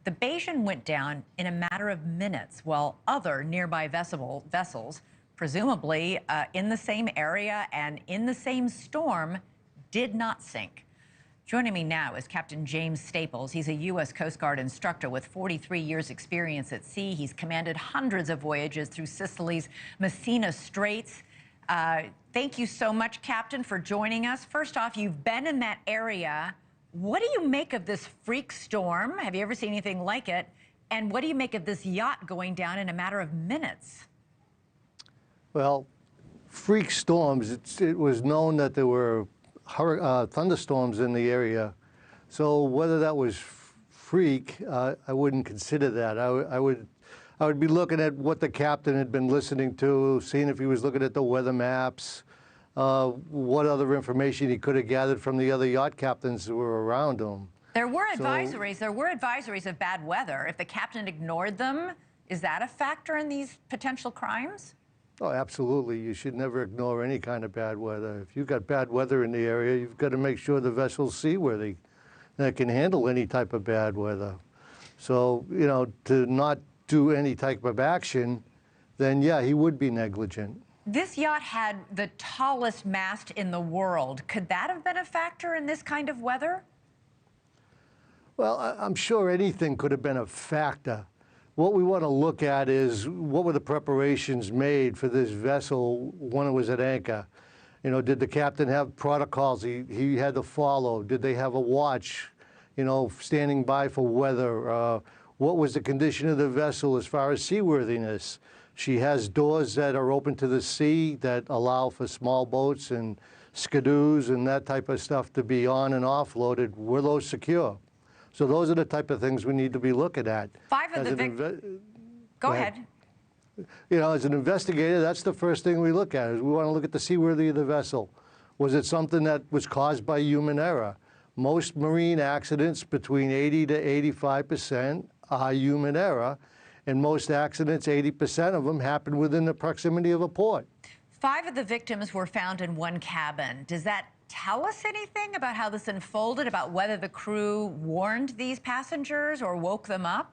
The Bayesian went down in a matter of minutes, while other nearby vessels, presumably in the same area and in the same storm, did not sink. Joining me now is Captain James Staples. He's a U.S. Coast Guard instructor with 43 years' experience at sea. He's commanded hundreds of voyages through Sicily's Messina Straits. Thank you so much, Captain, for joining us. First off, you've been in that area. What do you make of this freak storm? Have you ever seen anything like it? And what do you make of this yacht going down in a matter of minutes? Well, freak storms, it was known that there were thunderstorms in the area. So whether that was freak, I wouldn't consider that. I would be looking at what the captain had been listening to, seeing if he was looking at the weather maps, what other information he could have gathered from the other yacht captains who were around him. There were advisories. There were advisories of bad weather. If the captain ignored them, is that a factor in these potential crimes? Oh, absolutely. You should never ignore any kind of bad weather. If you've got bad weather in the area, you've got to make sure the vessel's seaworthy that can handle any type of bad weather. So, you know, to not do any type of action, then yeah, he would be negligent. This yacht had the tallest mast in the world. Could that have been a factor in this kind of weather? Well, I'm sure anything could have been a factor. What we want to look at is what were the preparations made for this vessel when it was at anchor? You know, did the captain have protocols he had to follow? Did they have a watch, you know, standing by for weather? What was the condition of the vessel as far as seaworthiness? She has doors that are open to the sea that allow for small boats and skidoos and that type of stuff to be on and offloaded. Were those secure? So those are the type of things we need to be looking at. Go ahead. You know, as an investigator, that's the first thing we look at. Is we want to look at the seaworthiness of the vessel. Was it something that was caused by human error? Most marine accidents, between 80 to 85%, are human error, and most accidents, 80% of them, happen within the proximity of a port. 5 of the victims were found in one cabin. Does that tell us anything about how this unfolded, about whether the crew warned these passengers or woke them up?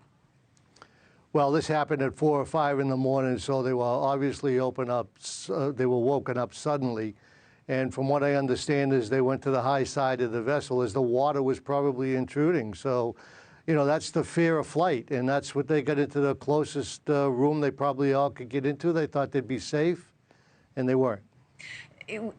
Well, this happened at 4 or 5 in the morning, so they were obviously they were woken up suddenly. And from what I understand is they went to the high side of the vessel as the water was probably intruding. So, you know, that's the fear of flight, and that's what they got into the closest room they probably all could get into. They thought they'd be safe, and they weren't.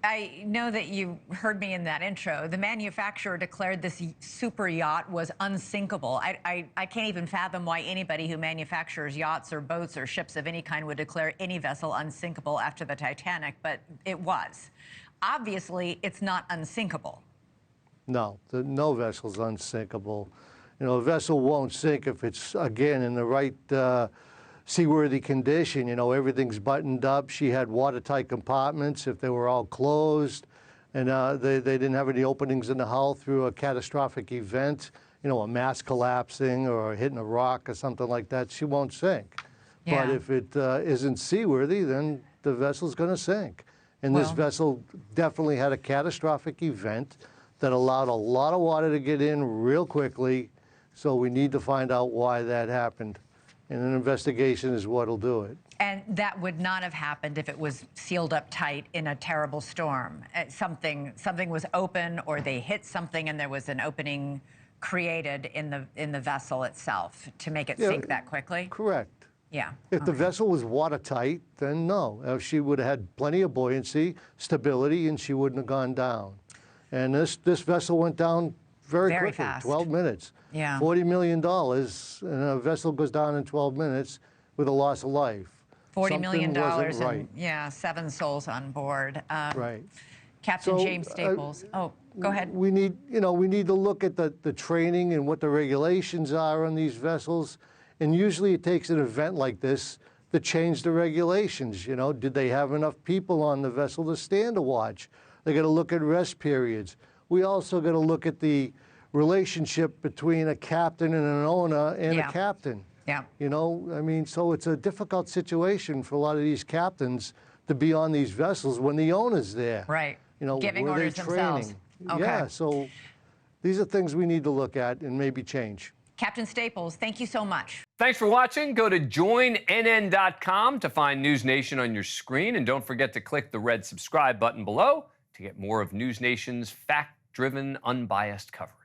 I know that you heard me in that intro. The manufacturer declared this super yacht was unsinkable. I can't even fathom why anybody who manufactures yachts or boats or ships of any kind would declare any vessel unsinkable after the Titanic, but it was. Obviously, it's not unsinkable. No, no vessel's unsinkable. You know, a vessel won't sink if it's, again, in the right seaworthy condition. You know, everything's buttoned up. She had watertight compartments if they were all closed, and they didn't have any openings in the hull through a catastrophic event, you know, a mast collapsing or hitting a rock or something like that. She won't sink. Yeah. But if it isn't seaworthy, then the vessel's going to sink. And this vessel definitely had a catastrophic event that allowed a lot of water to get in real quickly, so we need to find out why that happened. And an investigation is what'll do it. And that would not have happened if it was sealed up tight in a terrible storm. Something was open, or they hit something and there was an opening created in the vessel itself to make it sink that quickly? Correct. Yeah. If the vessel was watertight, then no. She would have had plenty of buoyancy, stability, and she wouldn't have gone down. And this vessel went down very quickly, fast. 12 minutes. Yeah. $40 million, and a vessel goes down in 12 minutes with a loss of life. $40 million right. and 7 souls on board. Right. Captain James Staples. Go ahead. We need to look at the training and what the regulations are on these vessels. And usually it takes an event like this to change the regulations. You know, did they have enough people on the vessel to stand a watch? They got to look at rest periods. We also got to look at the relationship between a captain and an owner and a captain. Yeah. You know, I mean, so it's a difficult situation for a lot of these captains to be on these vessels when the owner's there. Right. You know, giving orders themselves. Okay. Yeah, so these are things we need to look at and maybe change. Captain Staples, thank you so much. Thanks for watching. Go to joinnn.com to find NewsNation on your screen. And don't forget to click the red subscribe button below to get more of NewsNation's fact-driven, unbiased coverage.